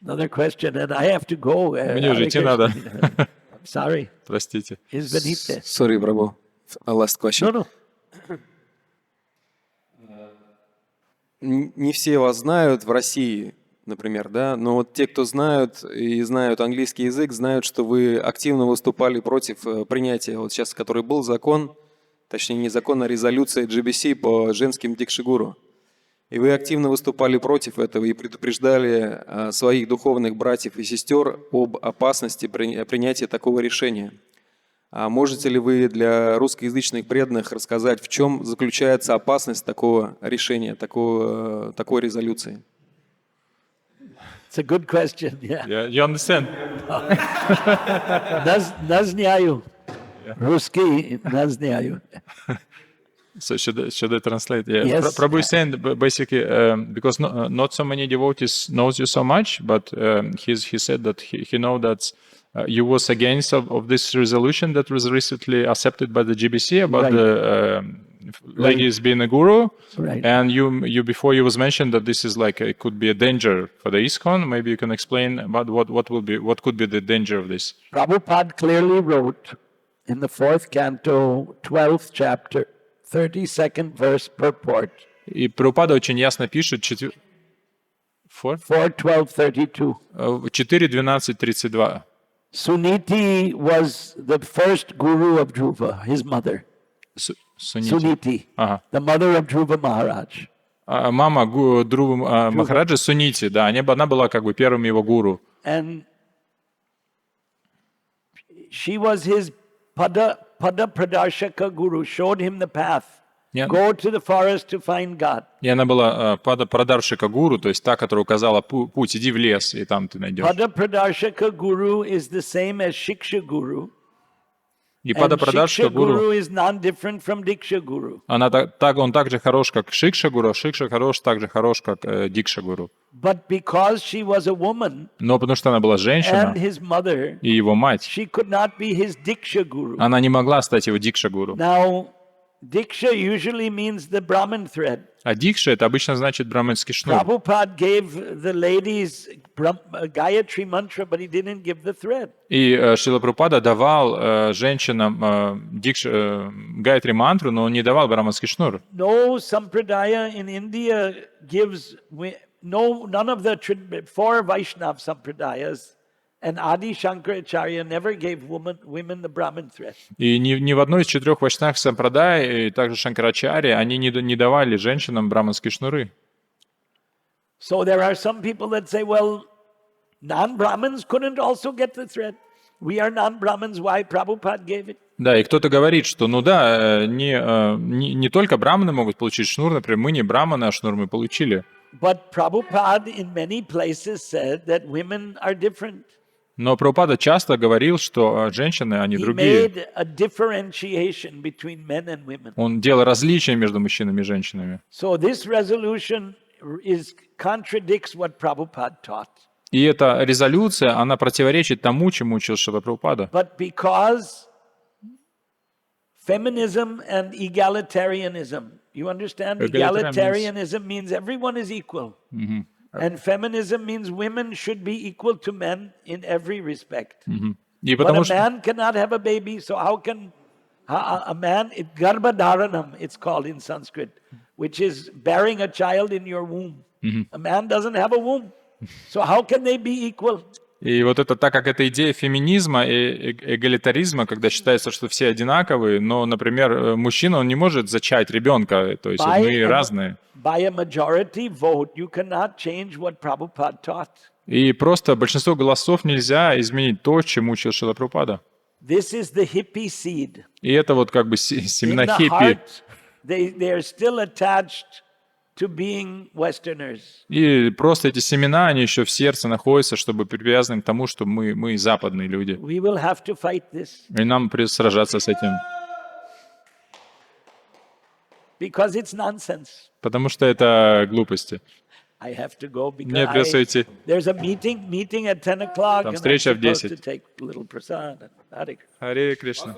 Another question, and I have to go. Мне уже идти надо. Sorry. Простите. Is beneath this. Sorry, Prabhu. Last question. No. Не все вас знают в России, например, да, но вот те, кто знают и знают английский язык, знают, что вы активно выступали против принятия, вот сейчас, который был закон, точнее не закон, а резолюция GBC по женским Дикша-Гуру. И вы активно выступали против этого и предупреждали своих духовных братьев и сестер об опасности принятия такого решения. А можете ли вы для русскоязычных преданных рассказать, в чем заключается опасность такого решения, такой резолюции? It's a good question. Yeah. Yeah, you understand? Не знаю. Русский не знаю. So should I translate? Yeah. Yes. Prabhu is saying basically because not so many devotees knows you so much, but he said that he know that you was against of this resolution that was recently accepted by the GBC about the ladies being a guru, and you before you was mentioned that this is like it could be a danger for the ISKCON. Maybe you can explain about what could be the danger of this. Prabhupada clearly wrote in the 4th canto, 12th chapter, 32nd verse purport. И Прабхупада очень ясно пишет 4:12:32. 4:12:32. Suniti was the first guru of Dhruva, his mother. Suniti, the mother of Dhruva Maharaj. Мама Dhruva Махараджа Сунити, да, она была как бы первым его гуру. And she was his pada pradarshaka guru, showed him the path. Go to the forest to find God. И она была пада прадаршика гуру, то есть та, которая указала путь, иди в лес, и там ты найдешь. Pada pradarshaka guru is the same as Shiksha-Guru. И пада прадаршика гуру, is non-different from Diksha-Guru. Он так же хорош, как Шикша-гуру, Шикша так же хорош, как Дикша-гуру. But because she was a woman, но потому что она была женщина, and his mother, и его мать, she could not be his Diksha-Guru. Она не могла стать его Дикша-гуру. Now, Diksha usually means the Brahman thread. А Дикша это обычно значит браманский шнур. Prabhupada gave the ladies Gayatri mantra, but he didn't give the thread. И Шрила Прабхупада давал женщинам Гайатри мантру, но он не давал браманский шнур. No sampradaya in India gives none of the 4 Vaishnav sampradayas. And Adi Shankaracharya never gave women the Brahman thread. И ни в одной из 4 вайшнав сампрадай, и также Шанкарачарьи, они не давали женщинам браманские шнуры. So there are some people that say, well, non-Brahmins couldn't also get the thread. We are non-Brahmins, why Prabhupada gave it? Да, и кто-то говорит, что не только браманы могут получить шнур, например, мы не браманы, а шнур мы получили. But Prabhupada in many places said that women are different. Но Прабхупада часто говорил, что женщины, они другие. Он делал различия между мужчинами и женщинами. И эта резолюция, она противоречит тому, чему учил Шрила Прабхупада. Feminism and egalitarianism. You understand? Egalitarianism means everyone is equal. And feminism means women should be equal to men in every respect. But a man cannot have a baby, so how can a man, garbhadharanam it's called in Sanskrit, which is bearing a child in your womb. A man doesn't have a womb, so how can they be equal? И вот это, так как это идея феминизма и эгалитаризма, когда считается, что все одинаковые, но, например, мужчина, он не может зачать ребенка, то есть мы разные. И просто большинство голосов нельзя изменить то, чему учил Шрила Прабхупада. И это вот как бы семена хиппи. To being Westerners. И просто эти семена, они еще в сердце находятся, чтобы привязаны к тому, что мы западные люди. We will have to fight this. И нам придется сражаться с этим. Because it's nonsense. Потому что это глупости. I have to go because Мне придется идти. There's a meeting at 10 o'clock. Там встреча в 10. To take a little prasad. Харе Кришна.